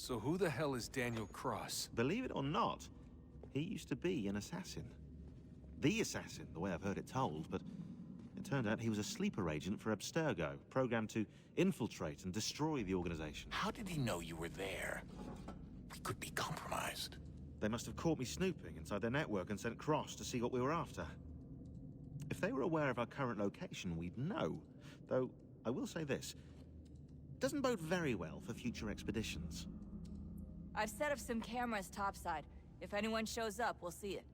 So who the hell is Daniel Cross? Believe it or not, he used to be an assassin. The assassin, the way I've heard it told, but it turned out he was a sleeper agent for Abstergo, programmed to infiltrate and destroy the organization. How did he know you were there? We could be compromised. They must have caught me snooping inside their network and sent Cross to see what we were after. If they were aware of our current location, we'd know. Though, I will say this. Doesn't bode very well for future expeditions. I've set up some cameras topside. If anyone shows up, we'll see it.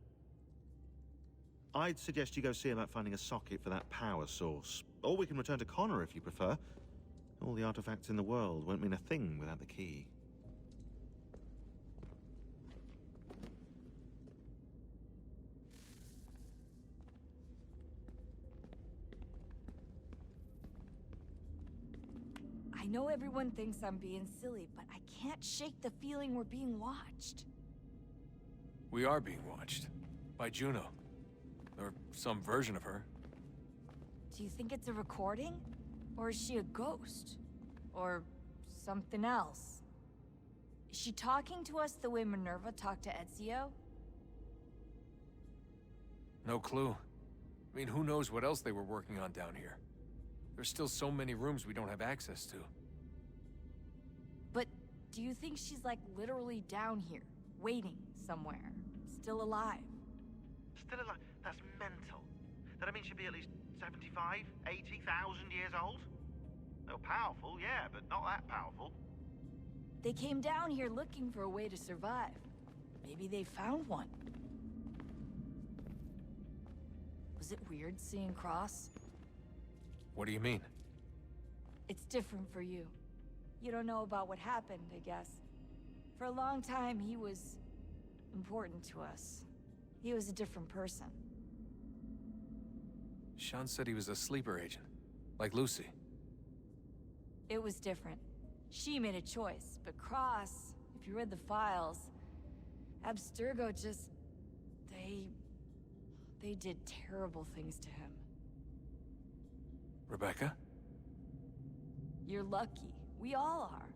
I'd suggest you go see about finding a socket for that power source. Or we can return to Connor if you prefer. All the artifacts in the world won't mean a thing without the key. I know everyone thinks I'm being silly, but I can't shake the feeling we're being watched. We are being watched. By Juno. Or some version of her. Do you think it's a recording? Or is she a ghost? Or something else? Is she talking to us the way Minerva talked to Ezio? No clue. I mean, who knows what else they were working on down here? There's still so many rooms we don't have access to. But do you think she's like literally down here, waiting somewhere, still alive? Still alive? That's mental. That means she'd be at least 75, 80,000 years old? Well, powerful, yeah, but not that powerful. They came down here looking for a way to survive. Maybe they found one. Was it weird seeing Cross? What do you mean? It's different for you. You don't know about what happened, I guess. For a long time, he was important to us. He was a different person. Sean said he was a sleeper agent. Like Lucy. It was different. She made a choice, but Cross, if you read the files, Abstergo just... They did terrible things to him. Rebecca? You're lucky. We all are.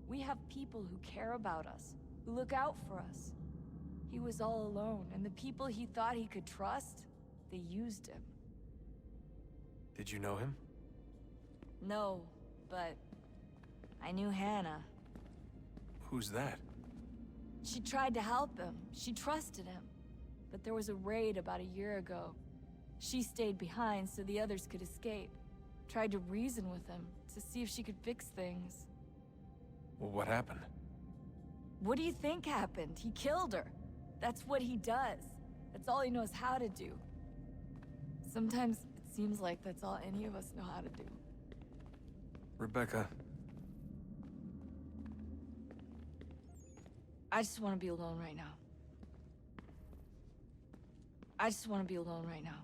We have people who care about us, who look out for us. He was all alone, and the people he thought he could trust, they used him. Did you know him? No, but I knew Hannah. Who's that? She tried to help him. She trusted him. But there was a raid about a year ago. She stayed behind so the others could escape. Tried to reason with him to see if she could fix things. Well, what happened? What do you think happened? He killed her. That's what he does. That's all he knows how to do. Sometimes it seems like that's all any of us know how to do. Rebecca. I just want to be alone right now. I just want to be alone right now.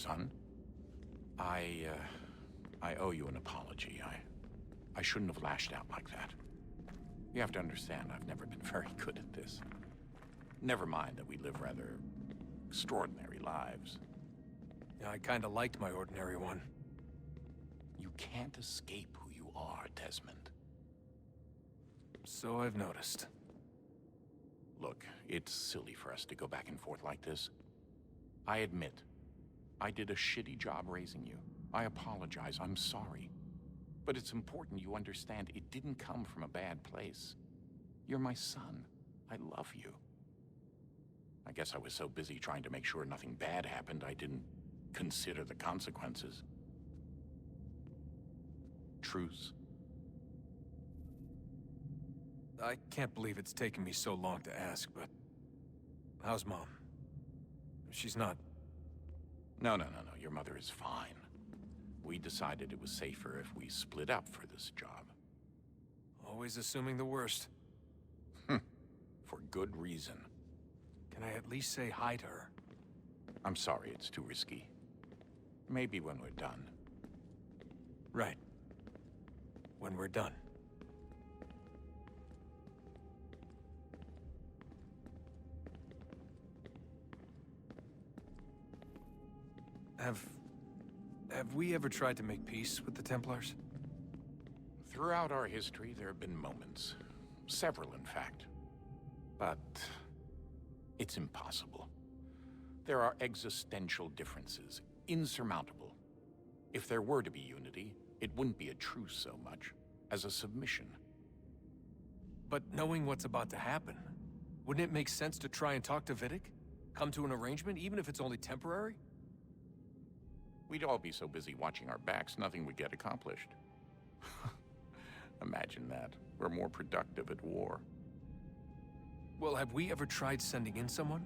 Son, I owe you an apology. I shouldn't have lashed out like that. You have to understand, I've never been very good at this. Never mind that we live rather extraordinary lives. Yeah, I kinda liked my ordinary one. You can't escape who you are, Desmond. So I've noticed. Look, it's silly for us to go back and forth like this. I admit, I did a shitty job raising you. I apologize, I'm sorry. But it's important you understand it didn't come from a bad place. You're my son. I love you. I guess I was so busy trying to make sure nothing bad happened, I didn't consider the consequences. Truce? I can't believe it's taken me so long to ask, but... how's Mom? She's not... No. Your mother is fine. We decided it was safer if we split up for this job. Always assuming the worst. For good reason. Can I at least say hi to her? I'm sorry, it's too risky. Maybe when we're done. Right. When we're done. Have we ever tried to make peace with the Templars? Throughout our history, there have been moments. Several, in fact. But it's impossible. There are existential differences, insurmountable. If there were to be unity, it wouldn't be a truce so much as a submission. But knowing what's about to happen, wouldn't it make sense to try and talk to Vidic? Come to an arrangement, even if it's only temporary? We'd all be so busy watching our backs, nothing would get accomplished. Imagine that. We're more productive at war. Well, have we ever tried sending in someone?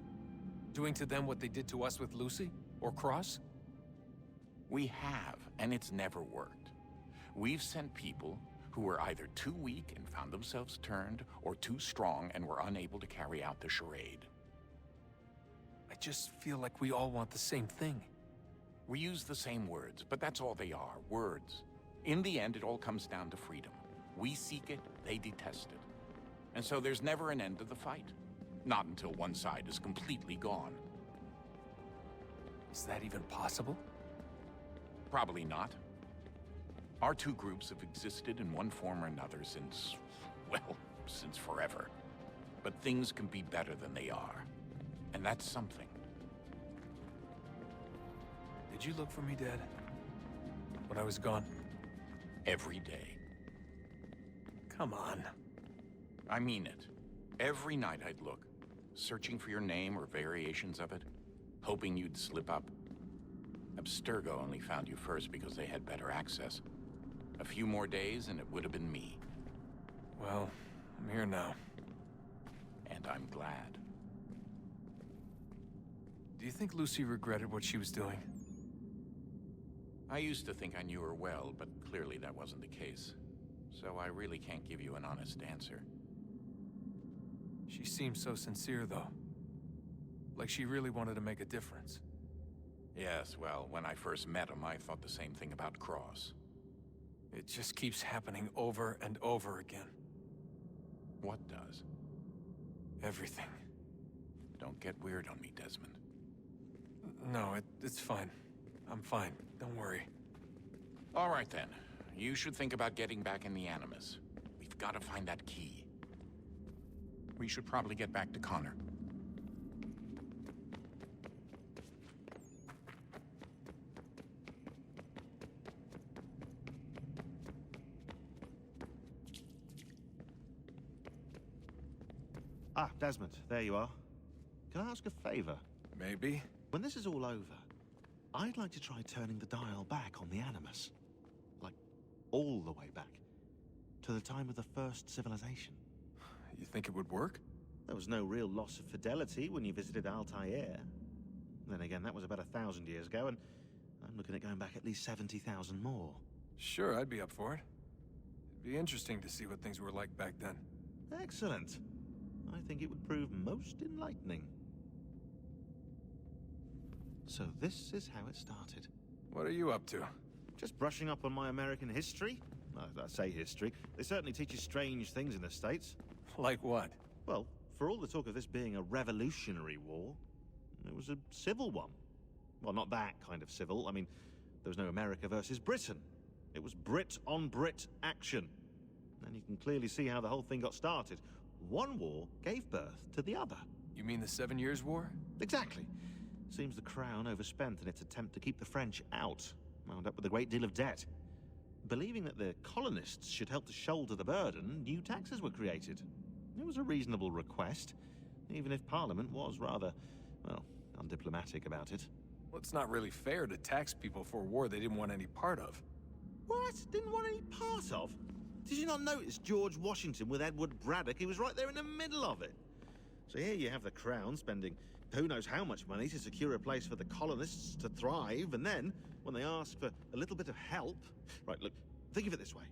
Doing to them what they did to us with Lucy? Or Cross? We have, and it's never worked. We've sent people who were either too weak and found themselves turned, or too strong and were unable to carry out the charade. I just feel like we all want the same thing. We use the same words, but that's all they are, words. In the end, it all comes down to freedom. We seek it, they detest it. And so there's never an end to the fight. Not until one side is completely gone. Is that even possible? Probably not. Our two groups have existed in one form or another since, well, since forever. But things can be better than they are. And that's something. Did you look for me, Dad? When I was gone? Every day. Come on. I mean it. Every night I'd look, searching for your name or variations of it, hoping you'd slip up. Abstergo only found you first because they had better access. A few more days and it would have been me. Well, I'm here now. And I'm glad. Do you think Lucy regretted what she was doing? I used to think I knew her well, but clearly that wasn't the case. So I really can't give you an honest answer. She seemed so sincere, though. Like she really wanted to make a difference. Yes, well, when I first met him, I thought the same thing about Cross. It just keeps happening over and over again. What does? Everything. Don't get weird on me, Desmond. No, it's fine. I'm fine. Don't worry. All right, then. You should think about getting back in the Animus. We've got to find that key. We should probably get back to Connor. Ah, Desmond, there you are. Can I ask a favor? Maybe? When this is all over, I'd like to try turning the dial back on the Animus. Like, all the way back. To the time of the first civilization. You think it would work? There was no real loss of fidelity when you visited Altair. Then again, that was about 1,000 years ago, and I'm looking at going back at least 70,000 more. Sure, I'd be up for it. It'd be interesting to see what things were like back then. Excellent. I think it would prove most enlightening. So this is how it started. What are you up to? Just brushing up on my American history. I say history. They certainly teach you strange things in the States. Like what? Well, for all the talk of this being a revolutionary war, it was a civil one. Well, not that kind of civil. I mean, there was no America versus Britain. It was Brit on Brit action. And you can clearly see how the whole thing got started. One war gave birth to the other. You mean the 7 Years' War? Exactly. Seems the Crown overspent in its attempt to keep the French out, wound up with a great deal of debt. Believing that the colonists should help to shoulder the burden, new taxes were created. It was a reasonable request, even if Parliament was rather, well, undiplomatic about it. Well, it's not really fair to tax people for a war they didn't want any part of. What? Didn't want any part of? Did you not notice George Washington with Edward Braddock? He was right there in the middle of it. So here you have the Crown spending who knows how much money to secure a place for the colonists to thrive, and then, when they ask for a little bit of help... Right, look, think of it this way.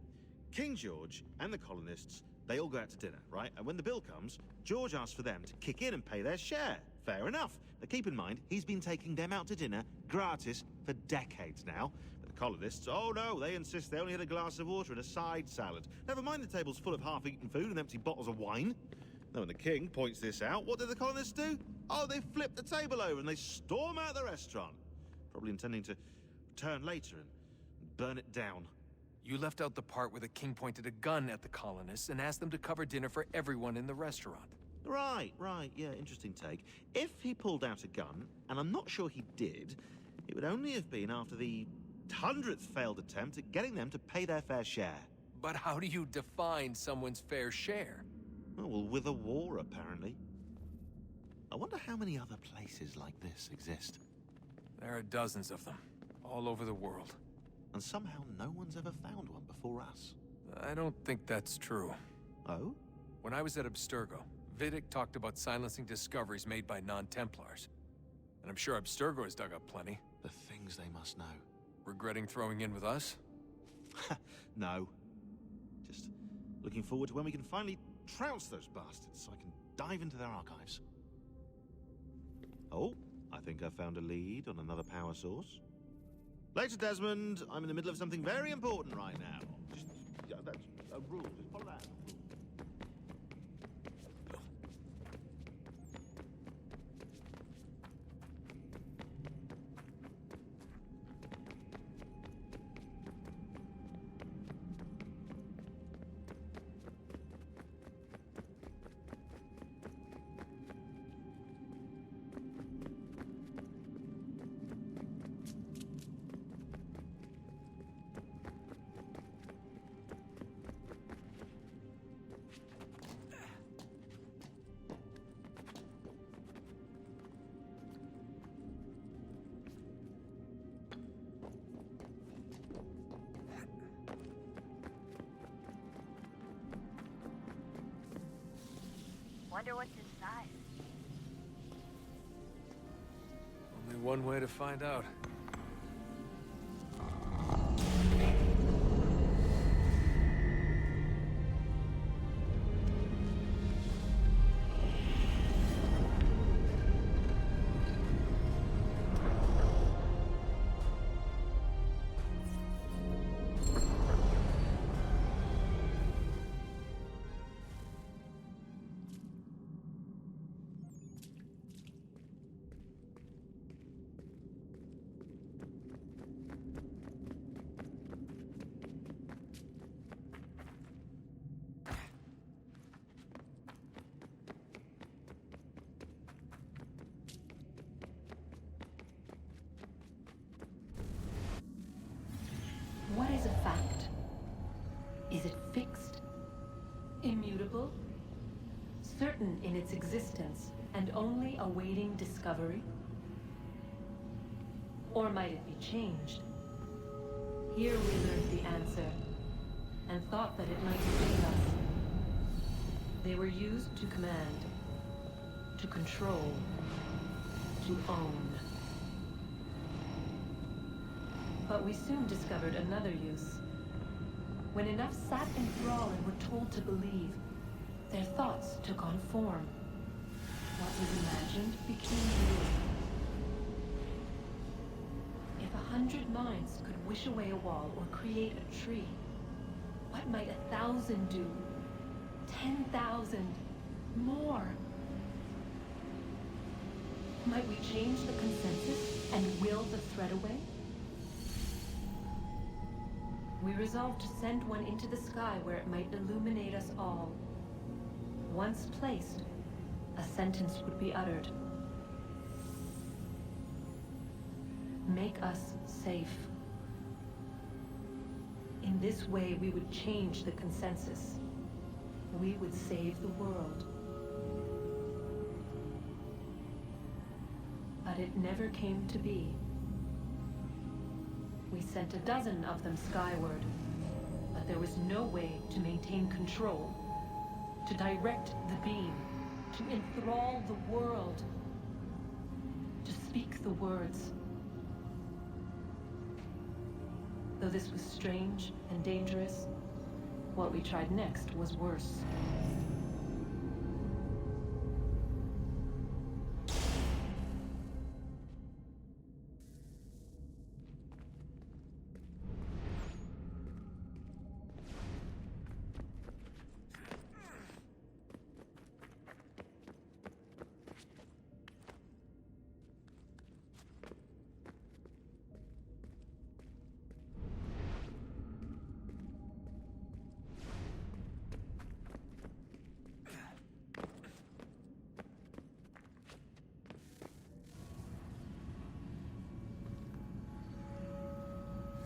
King George and the colonists, they all go out to dinner, right? And when the bill comes, George asks for them to kick in and pay their share. Fair enough. But keep in mind, he's been taking them out to dinner gratis for decades now. But the colonists, oh no, they insist they only had a glass of water and a side salad. Never mind the table's full of half-eaten food and empty bottles of wine. Now, when the king points this out, what do the colonists do? Oh, they flip the table over and they storm out the restaurant. Probably intending to return later and burn it down. You left out the part where the king pointed a gun at the colonists and asked them to cover dinner for everyone in the restaurant. Right, yeah, interesting take. If he pulled out a gun, and I'm not sure he did, it would only have been after the 100th failed attempt at getting them to pay their fair share. But how do you define someone's fair share? Oh, well, with a war, apparently. I wonder how many other places like this exist. There are dozens of them, all over the world. And somehow no one's ever found one before us. I don't think that's true. Oh? When I was at Abstergo, Vidic talked about silencing discoveries made by non-Templars. And I'm sure Abstergo has dug up plenty. The things they must know. Regretting throwing in with us? No. Just looking forward to when we can finally trounce those bastards so I can dive into their archives. Oh, I think I found a lead on another power source. Later, Desmond. I'm in the middle of something very important right now. That's a rule. Just follow that. Wonder what's inside. Only one way to find out. What is a fact? Is it fixed? Immutable? Certain in its existence and only awaiting discovery? Or might it be changed? Here we learned the answer, and thought that it might save us. They were used to command, to control, to own. But we soon discovered another use. When enough sat in thrall and were told to believe, their thoughts took on form. What was imagined became real. 100 minds could wish away a wall or create a tree, what might 1,000 do? 10,000? More? Might we change the consensus and will the threat away? We resolved to send one into the sky where it might illuminate us all. Once placed, a sentence would be uttered. Make us safe. In this way, we would change the consensus. We would save the world. But it never came to be. We sent a dozen of them skyward, but there was no way to maintain control, to direct the beam, to enthrall the world, to speak the words. Though this was strange and dangerous, what we tried next was worse.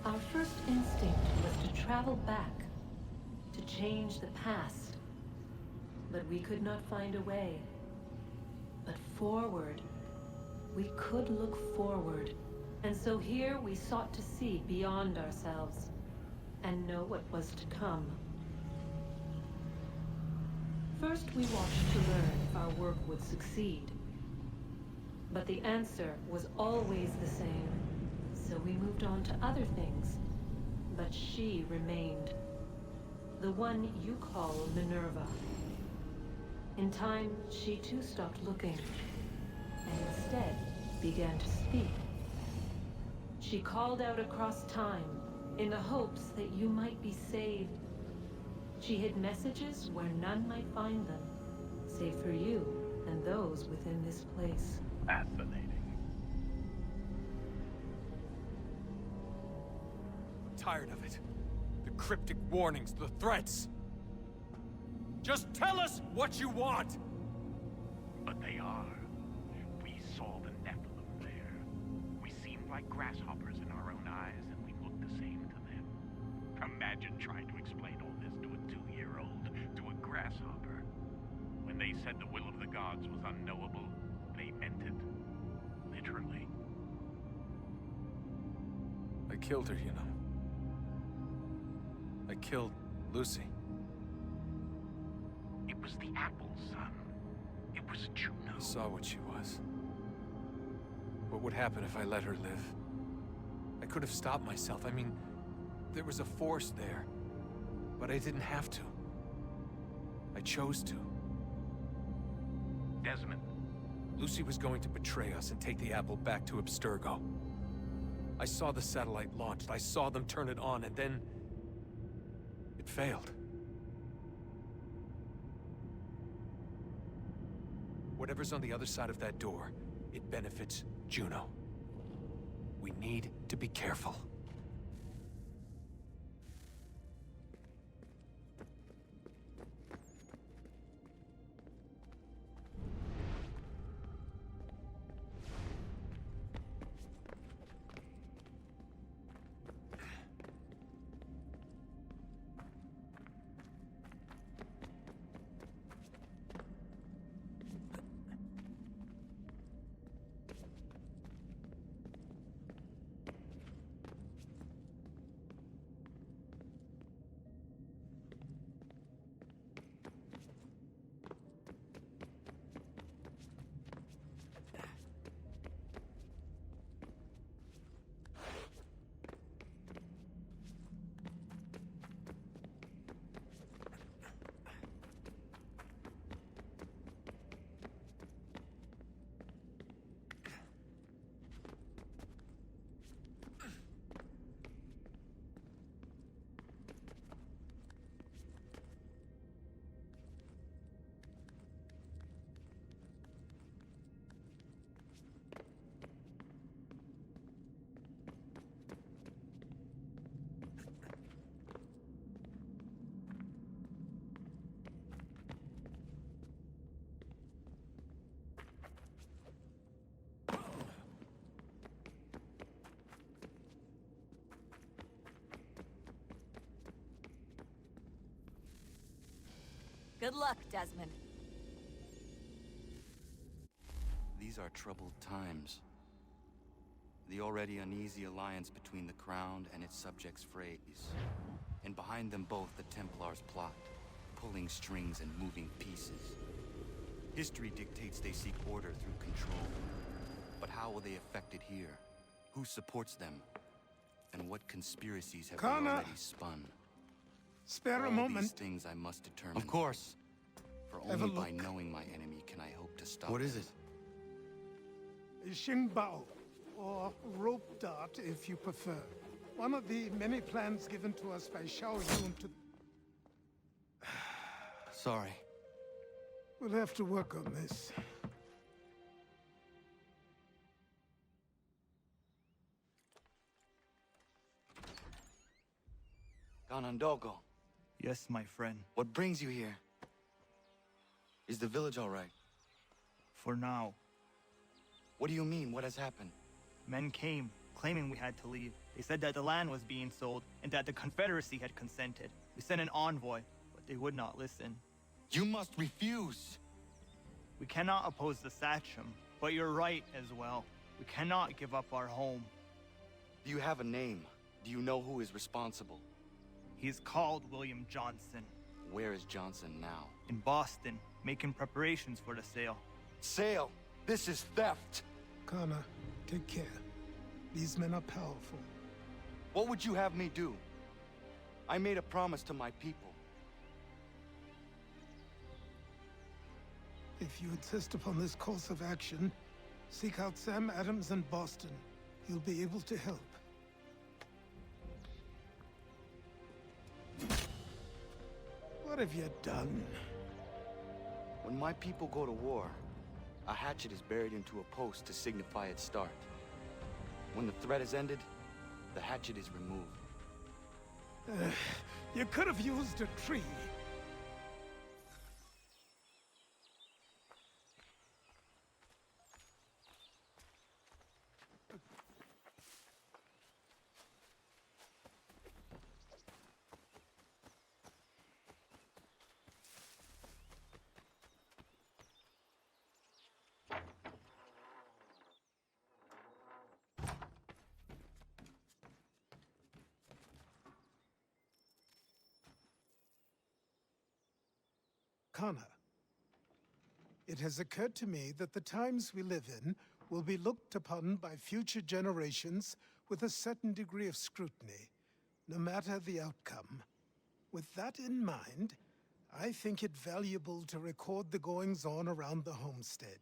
Our first instinct was to travel back, to change the past. But we could not find a way. But forward, we could look forward. And so here we sought to see beyond ourselves, and know what was to come. First we watched to learn if our work would succeed. But the answer was always the same. So we moved on to other things, but she remained. The one you call Minerva. In time, she too stopped looking, and instead began to speak. She called out across time, in the hopes that you might be saved. She hid messages where none might find them, save for you and those within this place. Fascinating. Tired of it. The cryptic warnings, the threats. Just tell us what you want! But they are. We saw the Nephilim there. We seemed like grasshoppers in our own eyes, and we looked the same to them. Imagine trying to explain all this to a 2-year-old, to a grasshopper. When they said the will of the gods was unknowable, they meant it. Literally. I killed her, you know. I killed Lucy. It was the apple, son. It was Juno. I saw what she was. What would happen if I let her live? I could have stopped myself. I mean, there was a force there. But I didn't have to. I chose to. Desmond. Lucy was going to betray us and take the apple back to Abstergo. I saw the satellite launched. I saw them turn it on, and then it failed. Whatever's on the other side of that door, it benefits Juno. We need to be careful. Good luck, Desmond. These are troubled times. The already uneasy alliance between the Crown and its subjects frays. And behind them both the Templars plot, pulling strings and moving pieces. History dictates they seek order through control. But how will they affect it here? Who supports them? And what conspiracies have they Connor! already spun? Spare a All moment. these things I must determine. Of course. For Have a only by look. knowing my enemy can I hope to stop What is them. it? Xingbao, or rope dart if you prefer. One of the many plans given to us by Xiao Yun to... Sorry. We'll have to work on this. Ganondogo, Yes, my friend. what brings you here? Is the village all right? For now, What do you mean? What has happened? men came, claiming we had to leave. They said that the land was being sold, and that the Confederacy had consented. We sent an envoy, but they would not listen. You must refuse! We cannot oppose the Sachem, but you're right as well. We cannot give up our home. Do you have a name? Do you know who is responsible? He's called William Johnson, Where is Johnson now? in Boston, making preparations for the sale. Sale! This is theft! Connor, take care. These men are powerful. What would you have me do? I made a promise to my people. If you insist upon this course of action, seek out Sam Adams in Boston. He'll be able to help. What have you done? When my people go to war, a hatchet is buried into a post to signify its start. When the threat is ended, the hatchet is removed. You could have used a tree. Connor, it has occurred to me that the times we live in will be looked upon by future generations with a certain degree of scrutiny, no matter the outcome. With that in mind, I think it valuable to record the goings-on around the homestead.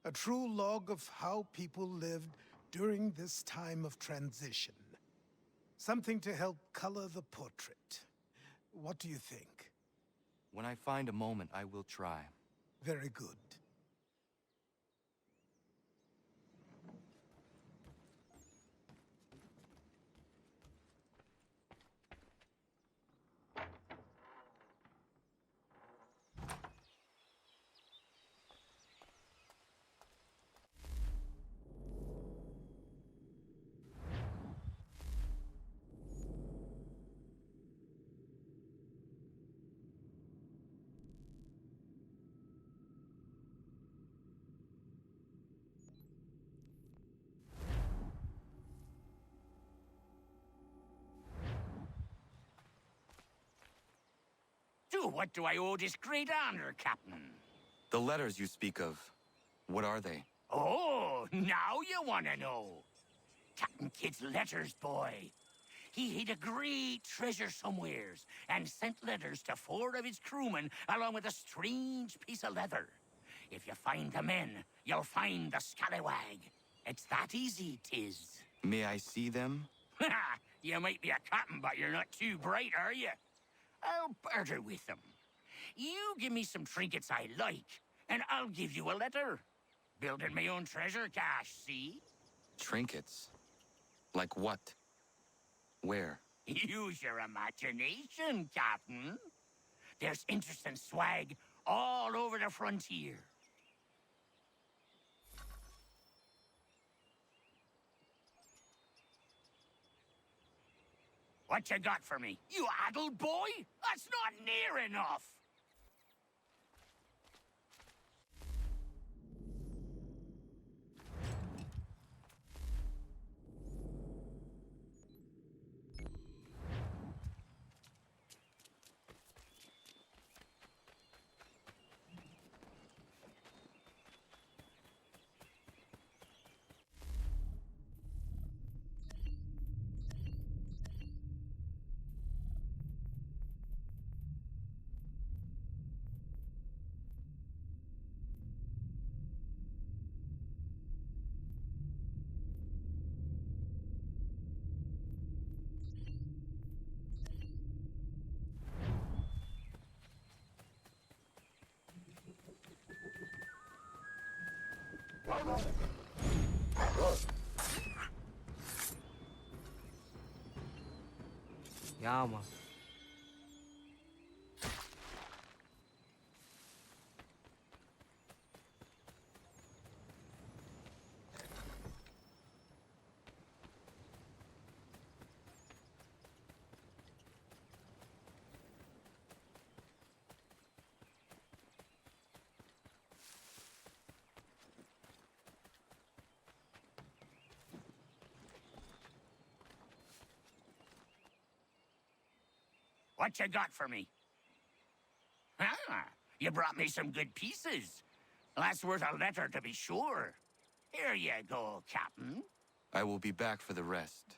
A true log of how people lived during this time of transition. Something to help color the portrait. What do you think? When I find a moment, I will try. Very good. To what do I owe this great honor, Captain? The letters you speak of, what are they? Oh, now you want to know. Captain Kidd's letters, boy. He hid a great treasure somewheres and sent letters to 4 of his crewmen along with a strange piece of leather. If you find the men, you'll find the scallywag. It's that easy, 'tis. May I see them? You might be a captain, but you're not too bright, are you? I'll barter with them. You give me some trinkets I like, and I'll give you a letter. Building my own treasure cache, see? Trinkets? Like what? Where? Use your imagination, Captain. There's interesting swag all over the frontier. What you got for me? You addled boy? That's not near enough. Yeah, man. What you got for me? Ah, you brought me some good pieces. That's worth a letter to be sure. Here you go, Captain. I will be back for the rest.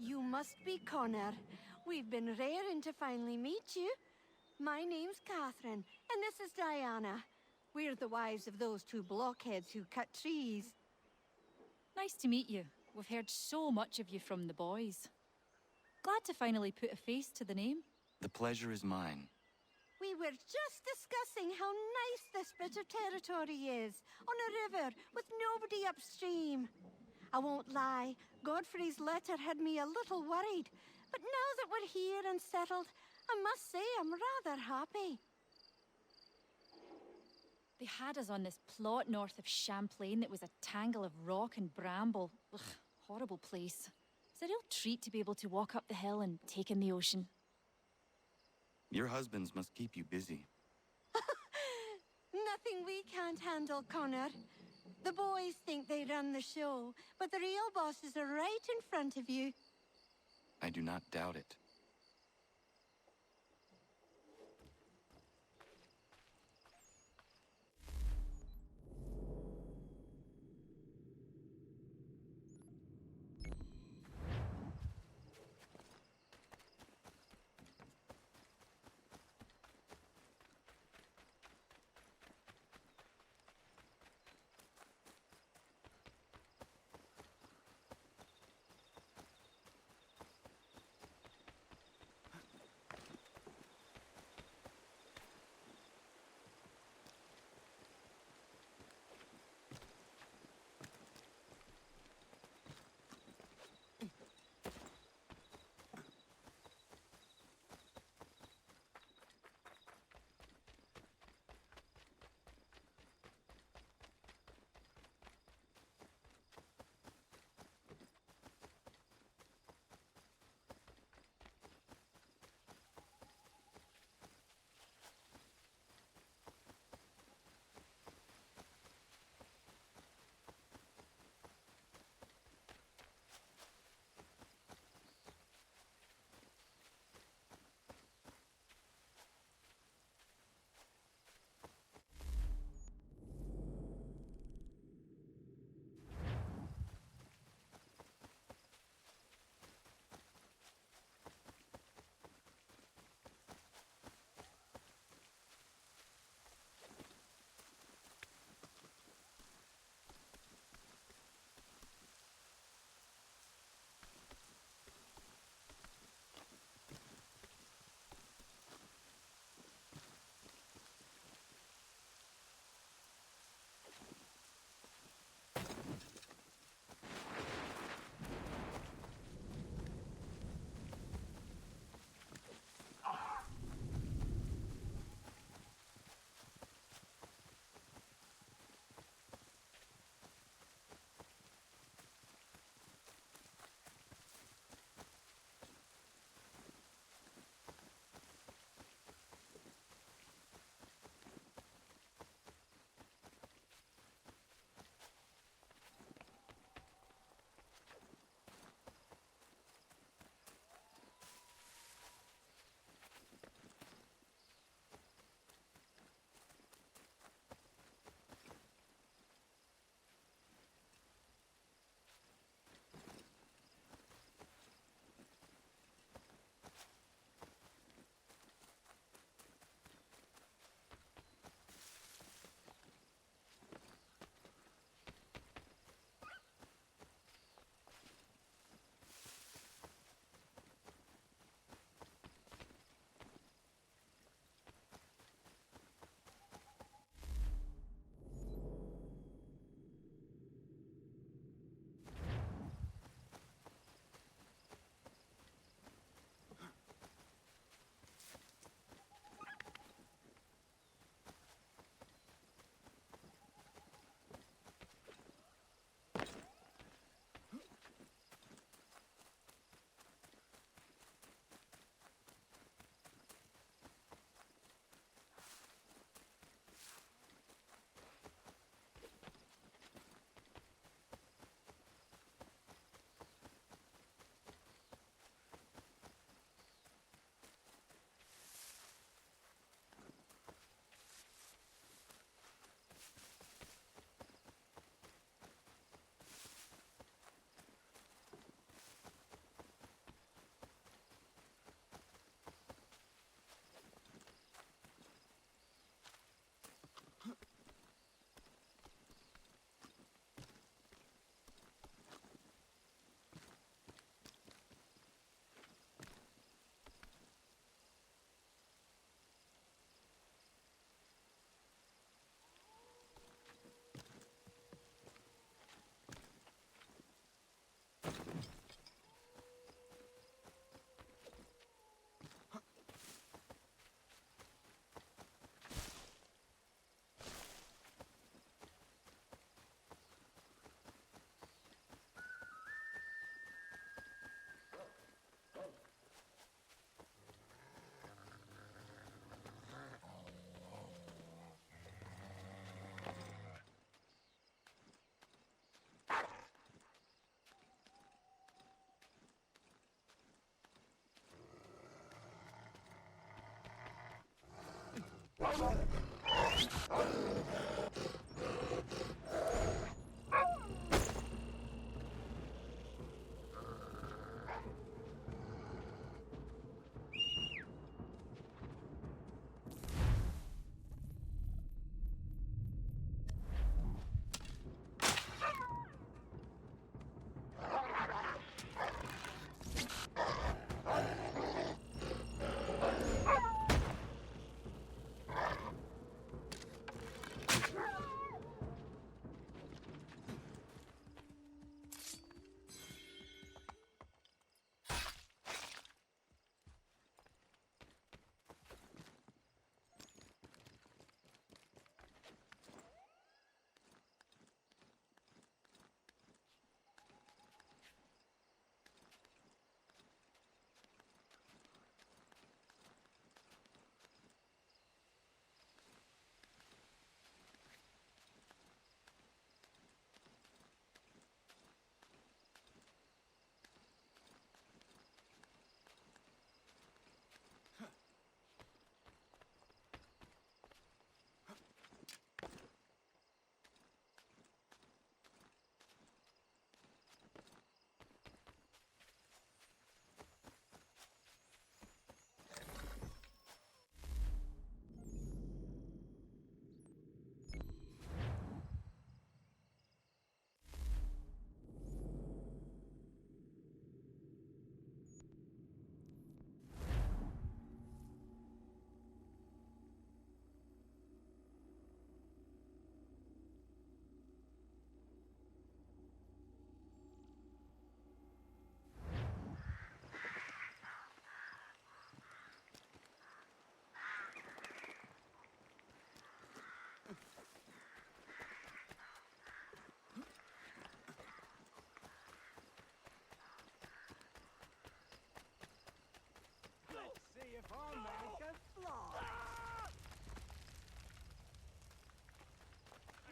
You must be Connor. We've been raring to finally meet you. My name's Catherine, and this is Diana. We're the wives of those two blockheads who cut trees. Nice to meet you. We've heard so much of you from the boys. Glad to finally put a face to the name. The pleasure is mine. We were just discussing how nice this bit of territory is, on a river with nobody upstream. I won't lie, Godfrey's letter had me a little worried, but now that we're here and settled, I must say I'm rather happy. They had us on this plot north of Champlain that was a tangle of rock and bramble. Ugh, horrible place. It's a real treat to be able to walk up the hill and take in the ocean. Your husbands must keep you busy. Nothing we can't handle, Connor. The boys think they run the show, but the real bosses are right in front of you. I do not doubt it.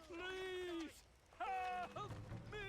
Please help me!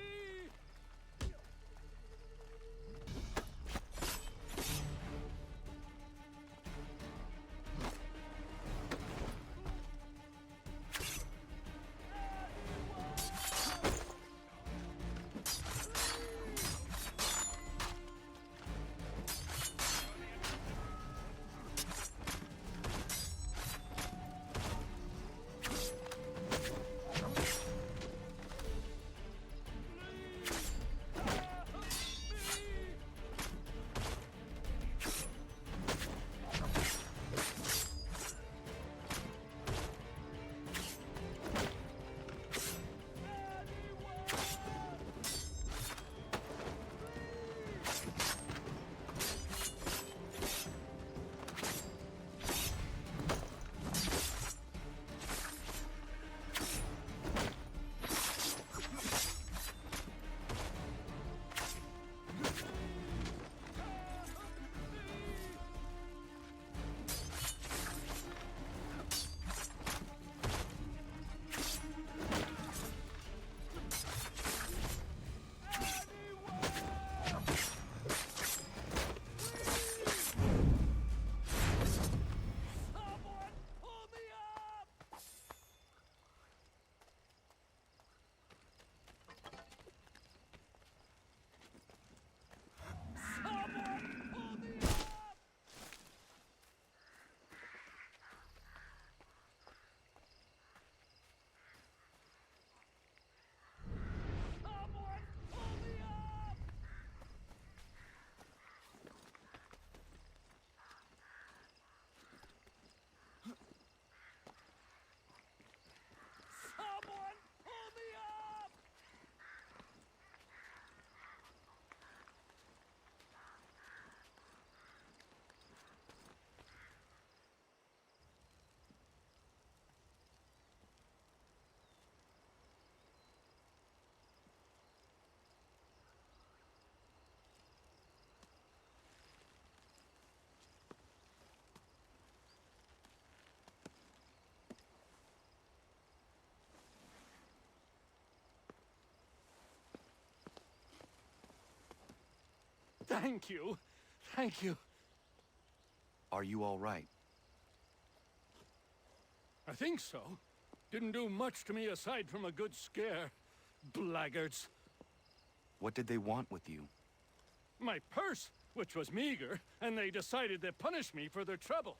Thank you. Thank you. Are you all right? I think so. Didn't do much to me aside from a good scare. Blackguards. What did they want with you? My purse, which was meager, and they decided to punish me for their trouble.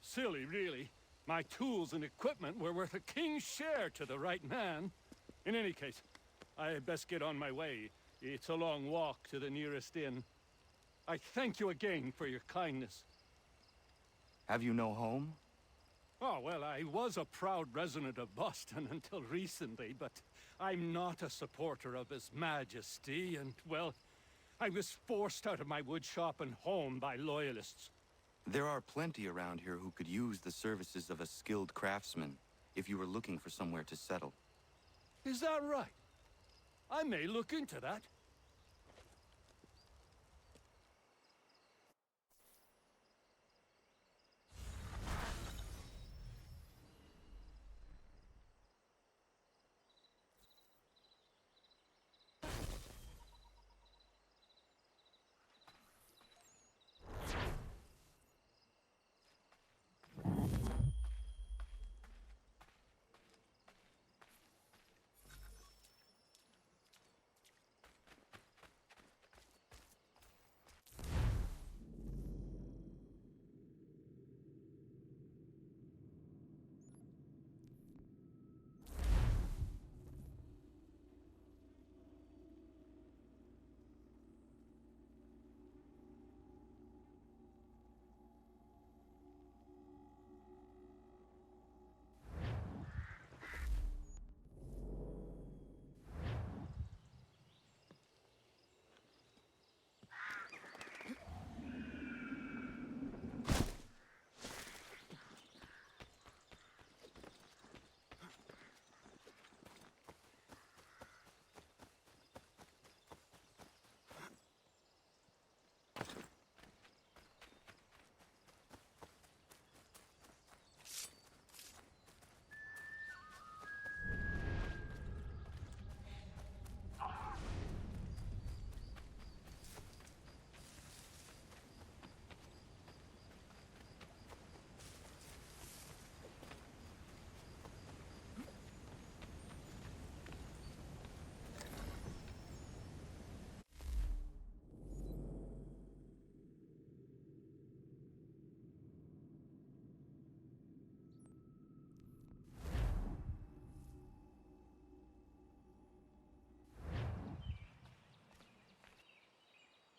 Silly, really. My tools and equipment were worth a king's share to the right man. In any case, I had best get on my way. It's a long walk to the nearest inn. I thank you again for your kindness. Have you no home? Oh, well, I was a proud resident of Boston until recently, but I'm not a supporter of His Majesty, and, well, I was forced out of my woodshop and home by loyalists. There are plenty around here who could use the services of a skilled craftsman if you were looking for somewhere to settle. Is that right? I may look into that.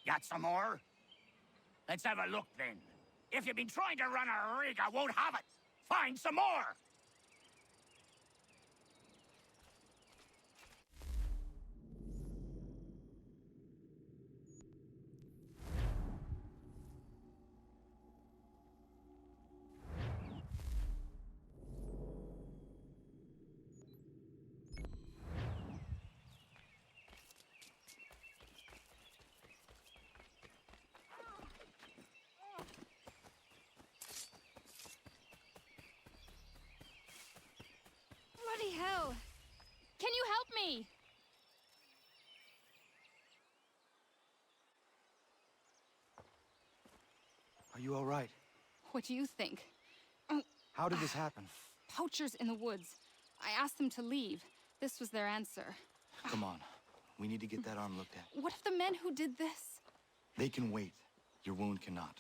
Got some more? Let's have a look then. If you've been trying to run a rig, I won't have it. Find some more! Bloody hell! Can you help me? Are you all right? What do you think? How did this happen? Poachers in the woods. I asked them to leave. This was their answer. Come on. We need to get that arm looked at. What if the men who did this? They can wait. Your wound cannot.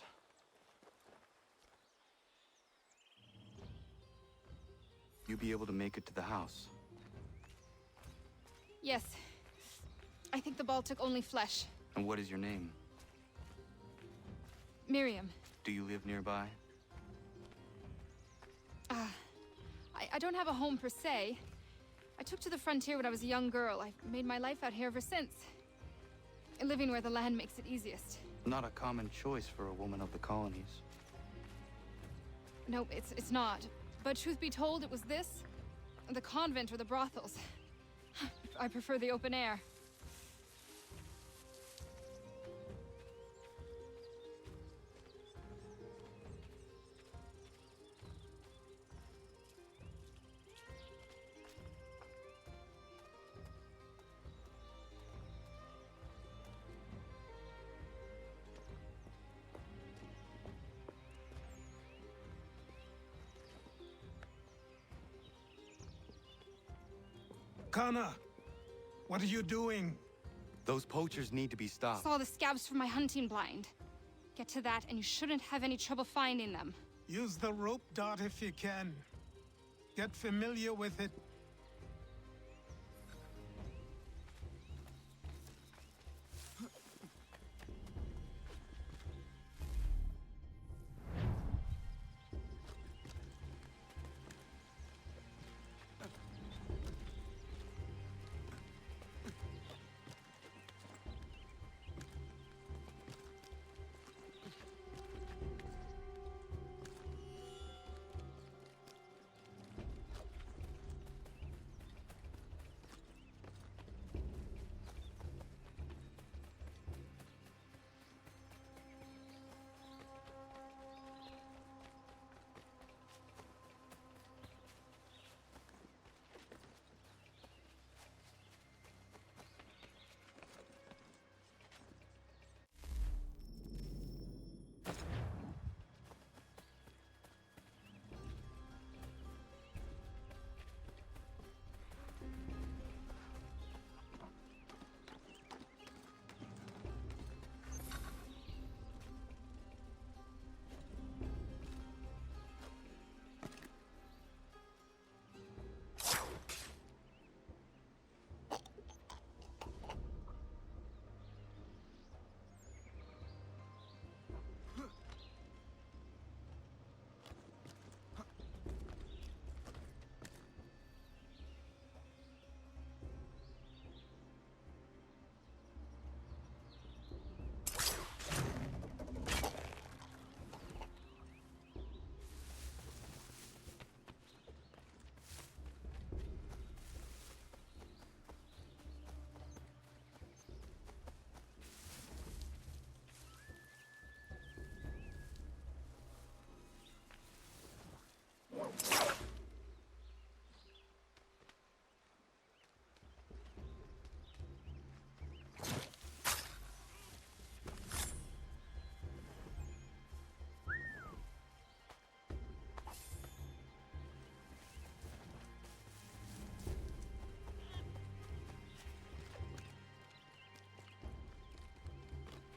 You'll be able to make it to the house. Yes. I think the ball took only flesh. And what is your name? Miriam. Do you live nearby? I don't have a home per se. I took to the frontier when I was a young girl. I've made my life out here ever since. Living where the land makes it easiest. Not a common choice for a woman of the colonies. No, it's not. But truth be told, it was this, the convent or the brothels. I prefer the open air. Kana, what are you doing? Those poachers need to be stopped. Saw the scabs from my hunting blind. Get to that, and you shouldn't have any trouble finding them. Use the rope dart if you can. Get familiar with it.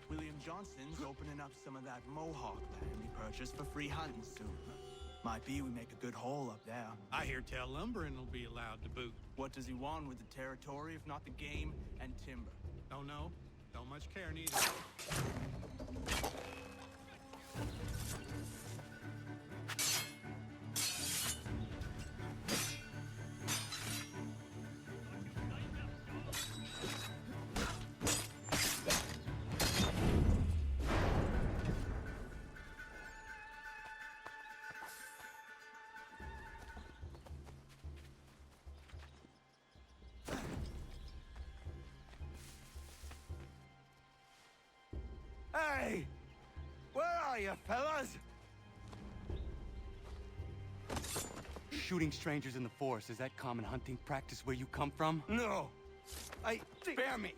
William Johnson's opening up some of that Mohawk land he purchased for free hunting soon. Might be we make a good haul up there. I hear tell lumbering will be allowed to boot. What does he want with the territory if not the game and timber? Don't know. Don't much care neither. Hey! Where are you, fellas? Shooting strangers in the forest, is that common hunting practice where you come from? No! Spare me!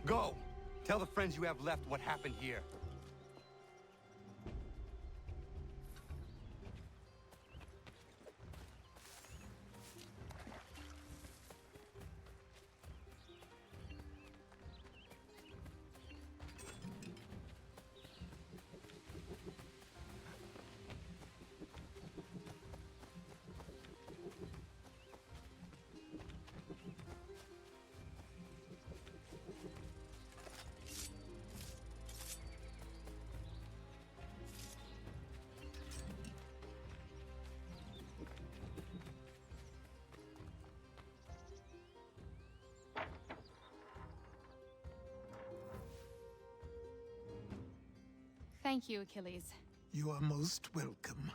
Go! Tell the friends you have left what happened here. Thank you, Achilles. You are most welcome.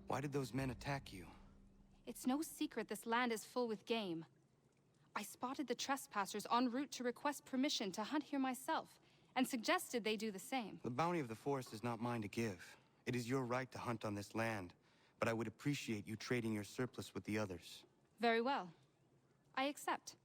Why did those men attack you? It's no secret this land is full with game. I spotted the trespassers en route to request permission to hunt here myself, and suggested they do the same. The bounty of the forest is not mine to give. It is your right to hunt on this land, but I would appreciate you trading your surplus with the others. Very well. I accept.